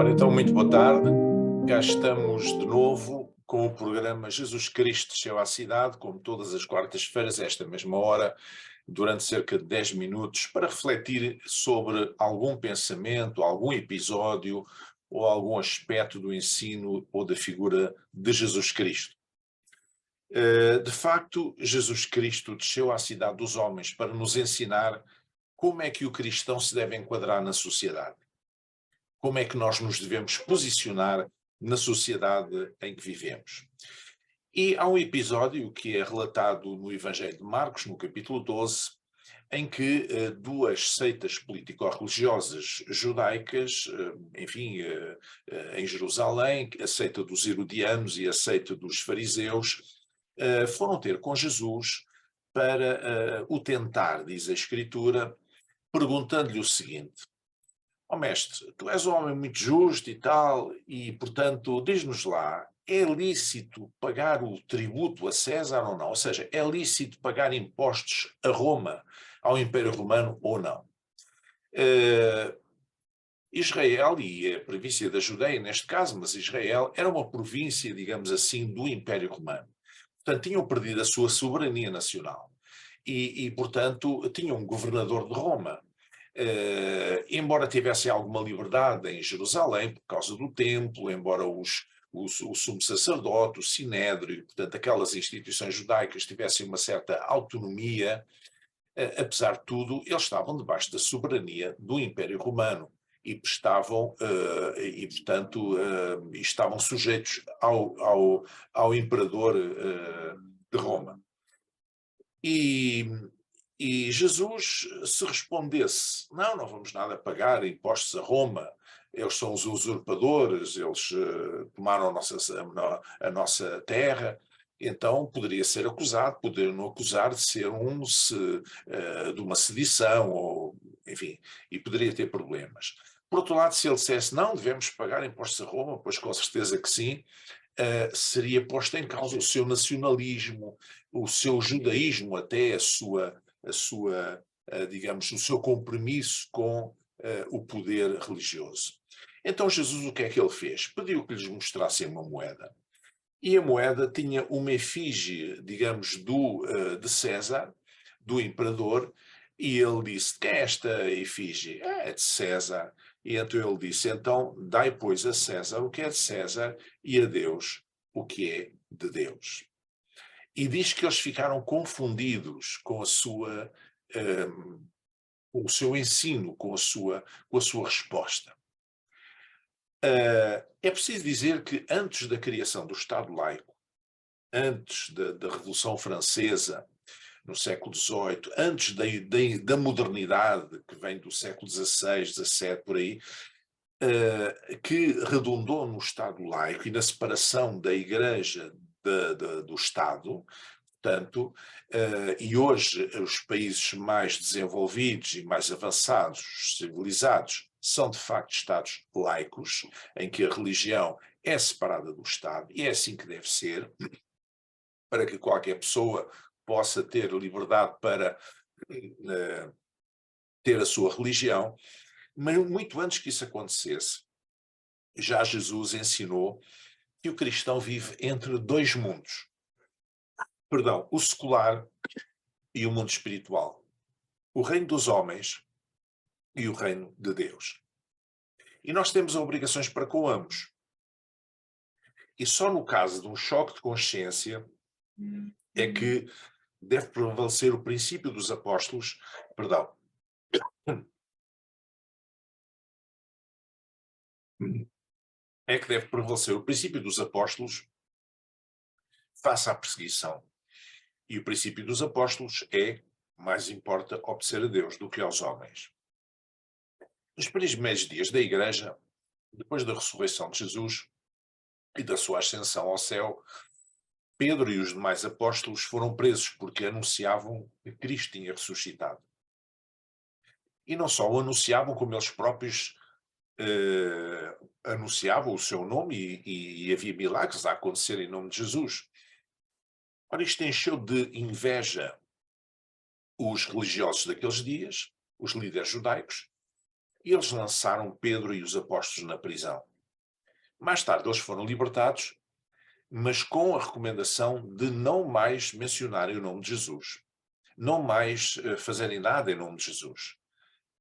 Ora, então, muito boa tarde. Cá estamos de novo com o programa Jesus Cristo Desceu à Cidade, como todas as quartas-feiras, a esta mesma hora, durante cerca de 10 minutos, para refletir sobre algum pensamento, algum episódio ou algum aspecto do ensino ou da figura de Jesus Cristo. De facto, Jesus Cristo desceu à cidade dos homens para nos ensinar como é que o cristão se deve enquadrar na sociedade. Como é que nós nos devemos posicionar na sociedade em que vivemos. E há um episódio que é relatado no Evangelho de Marcos, no capítulo 12, em que duas seitas político-religiosas judaicas, em Jerusalém, a seita dos herodianos e a seita dos fariseus, foram ter com Jesus para o tentar, diz a Escritura, perguntando-lhe o seguinte: Ó mestre, tu és um homem muito justo e tal, e portanto, diz-nos lá, é lícito pagar o tributo a César ou não? Ou seja, é lícito pagar impostos a Roma, ao Império Romano ou não? Israel e a província da Judeia, neste caso, mas Israel era uma província, digamos assim, do Império Romano. Portanto, tinham perdido a sua soberania nacional e portanto, tinham um governador de Roma. Embora tivessem alguma liberdade em Jerusalém por causa do templo, embora o sumo sacerdote, o sinédrio, portanto aquelas instituições judaicas tivessem uma certa autonomia, apesar de tudo, eles estavam debaixo da soberania do Império Romano e estavam sujeitos ao imperador de Roma. E Jesus, se respondesse, não vamos nada pagar impostos a Roma, eles são os usurpadores, eles tomaram a nossa terra, então poderia ser acusado, poderiam acusar de ser de uma sedição, ou, enfim, e poderia ter problemas. Por outro lado, se ele dissesse, não, devemos pagar impostos a Roma, pois com certeza que sim, seria posto em causa o seu nacionalismo, o seu judaísmo, até digamos, o seu compromisso com o poder religioso. Então Jesus o que é que ele fez? Pediu que lhes mostrassem uma moeda. E a moeda tinha uma efígie, digamos, de César, do imperador, e ele disse: quem é esta efígie? É de César. E então ele disse: então dai, pois, a César o que é de César e a Deus o que é de Deus. E diz que eles ficaram confundidos com com o seu ensino, com a sua resposta. É preciso dizer que antes da criação do Estado laico, antes da Revolução Francesa, no século XVIII, antes da modernidade, que vem do século XVI, XVII, por aí, que redundou no Estado laico e na separação da Igreja do Estado. Portanto, e hoje os países mais desenvolvidos e mais avançados, civilizados, são de facto Estados laicos, em que a religião é separada do Estado, e é assim que deve ser, para que qualquer pessoa possa ter liberdade para ter a sua religião. Mas muito antes que isso acontecesse, já Jesus ensinou que o cristão vive entre dois mundos. Perdão, o secular e o mundo espiritual. O reino dos homens e o reino de Deus. E nós temos obrigações para com ambos. E só no caso de um choque de consciência é que deve prevalecer o princípio dos apóstolos, perdão, é que deve prevalecer o princípio dos apóstolos face à perseguição. E o princípio dos apóstolos é: mais importa obedecer a Deus do que aos homens. Nos primeiros dias da Igreja, depois da ressurreição de Jesus e da sua ascensão ao céu, Pedro e os demais apóstolos foram presos porque anunciavam que Cristo tinha ressuscitado. E não só o anunciavam, como eles próprios anunciavam o seu nome e havia milagres a acontecer em nome de Jesus. Ora, isto encheu de inveja os religiosos daqueles dias, os líderes judaicos, e eles lançaram Pedro e os apóstolos na prisão. Mais tarde eles foram libertados, mas com a recomendação de não mais mencionarem o nome de Jesus, não mais fazerem nada em nome de Jesus.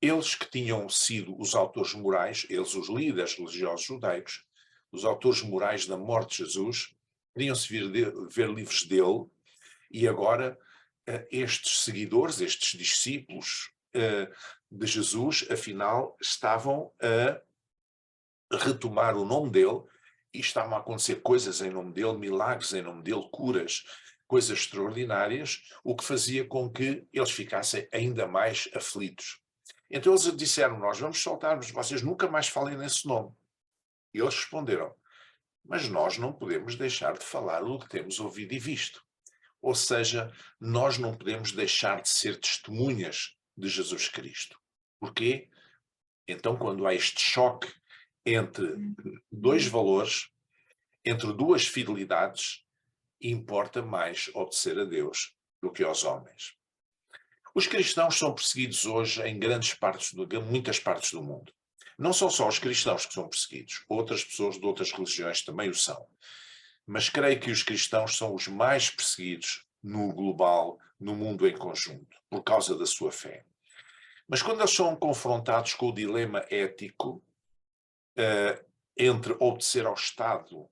Eles que tinham sido os autores morais, eles os líderes religiosos judaicos, os autores morais da morte de Jesus, queriam-se ver livres dele, e agora estes seguidores, estes discípulos de Jesus, afinal, estavam a retomar o nome dele, e estavam a acontecer coisas em nome dele, milagres em nome dele, curas, coisas extraordinárias, o que fazia com que eles ficassem ainda mais aflitos. Então eles disseram: nós vamos soltar, mas vocês nunca mais falem nesse nome. E eles responderam: mas nós não podemos deixar de falar o que temos ouvido e visto. Ou seja, nós não podemos deixar de ser testemunhas de Jesus Cristo. Porquê? Então, quando há este choque entre dois valores, entre duas fidelidades, importa mais obedecer a Deus do que aos homens. Os cristãos são perseguidos hoje em muitas partes do mundo. Não são só os cristãos que são perseguidos, outras pessoas de outras religiões também o são. Mas creio que os cristãos são os mais perseguidos no global, no mundo em conjunto, por causa da sua fé. Mas quando eles são confrontados com o dilema ético entre obedecer ao Estado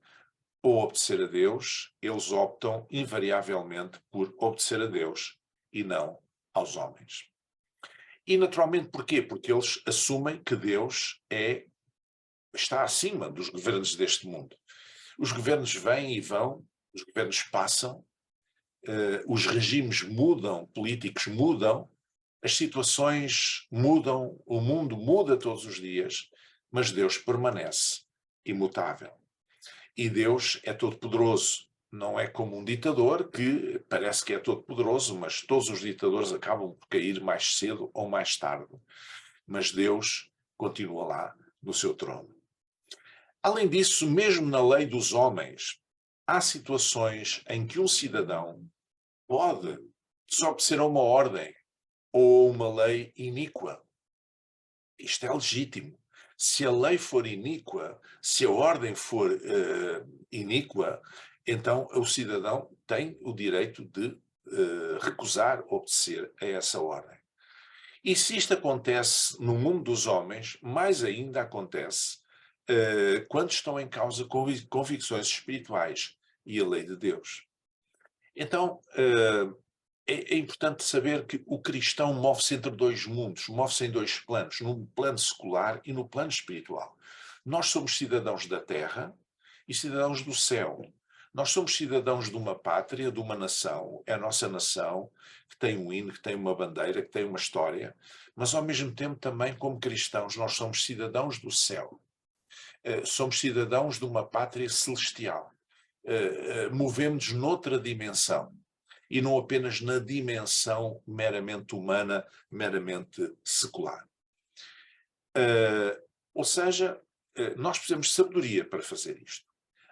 ou obedecer a Deus, eles optam invariavelmente por obedecer a Deus e não aos homens. E naturalmente porquê? Porque eles assumem que Deus está acima dos governos deste mundo. Os governos vêm e vão, os governos passam, os regimes mudam, políticos mudam, as situações mudam, o mundo muda todos os dias, mas Deus permanece imutável. E Deus é todo-poderoso. Não é como um ditador que parece que é todo-poderoso, mas todos os ditadores acabam por cair mais cedo ou mais tarde. Mas Deus continua lá no seu trono. Além disso, mesmo na lei dos homens, há situações em que um cidadão pode desobedecer a uma ordem ou uma lei iníqua. Isto é legítimo. Se a lei for iníqua, se a ordem for iníqua, então o cidadão tem o direito de recusar obedecer a essa ordem. E se isto acontece no mundo dos homens, mais ainda acontece quando estão em causa convicções espirituais e a lei de Deus. Então, é importante saber que o cristão move-se entre dois mundos, move-se em dois planos, no plano secular e no plano espiritual. Nós somos cidadãos da terra e cidadãos do céu. Nós somos cidadãos de uma pátria, de uma nação, é a nossa nação, que tem um hino, que tem uma bandeira, que tem uma história, mas ao mesmo tempo também, como cristãos, nós somos cidadãos do céu. Somos cidadãos de uma pátria celestial. Movemos-nos noutra dimensão. E não apenas na dimensão meramente humana, meramente secular. Ou seja, nós precisamos de sabedoria para fazer isto.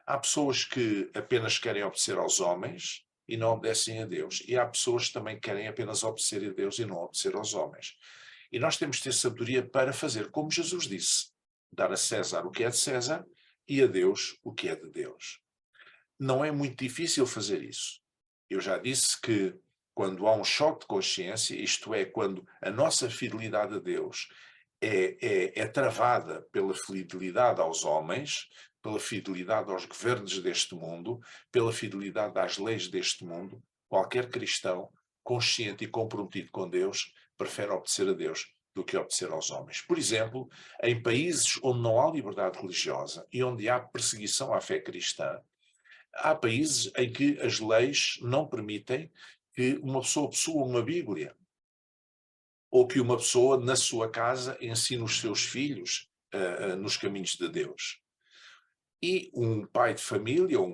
Há pessoas que apenas querem obedecer aos homens e não obedecem a Deus. E há pessoas que também querem apenas obedecer a Deus e não obedecer aos homens. E nós temos de ter sabedoria para fazer como Jesus disse: dar a César o que é de César e a Deus o que é de Deus. Não é muito difícil fazer isso. Eu já disse que quando há um choque de consciência, isto é, quando a nossa fidelidade a Deus é travada pela fidelidade aos homens, pela fidelidade aos governos deste mundo, pela fidelidade às leis deste mundo, qualquer cristão consciente e comprometido com Deus prefere obedecer a Deus do que obedecer aos homens. Por exemplo, em países onde não há liberdade religiosa e onde há perseguição à fé cristã, há países em que as leis não permitem que uma pessoa possua uma Bíblia, ou que uma pessoa na sua casa ensine os seus filhos nos caminhos de Deus. E um pai de família ou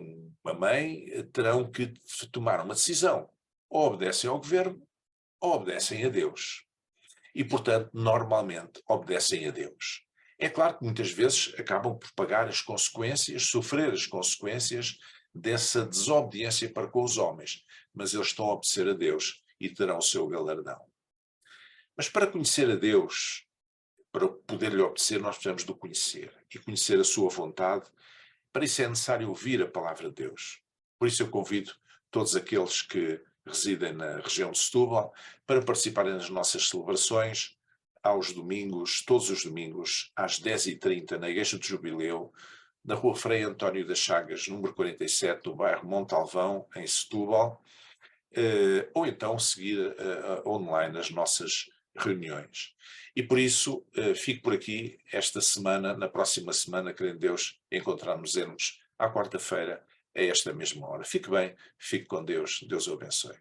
uma mãe terão que tomar uma decisão. Ou obedecem ao governo, ou obedecem a Deus. E, portanto, normalmente obedecem a Deus. É claro que muitas vezes acabam por pagar as consequências, sofrer as consequências dessa desobediência para com os homens, mas eles estão a obedecer a Deus e terão o seu galardão. Mas para conhecer a Deus, para poder-lhe obedecer, nós precisamos de o conhecer. E conhecer a sua vontade Para isso é necessário ouvir a palavra de Deus. Por isso eu convido todos aqueles que residem na região de Setúbal para participarem nas nossas celebrações aos domingos, todos os domingos, às 10h30, na Igreja de Jubileu, na Rua Frei António das Chagas, número 47, no bairro Montalvão, em Setúbal, ou então seguir online as nossas reuniões. E por isso fico por aqui esta semana. Na próxima semana, querendo Deus, encontrarmos-nos à quarta-feira a esta mesma hora. Fique bem, fique com Deus, Deus o abençoe.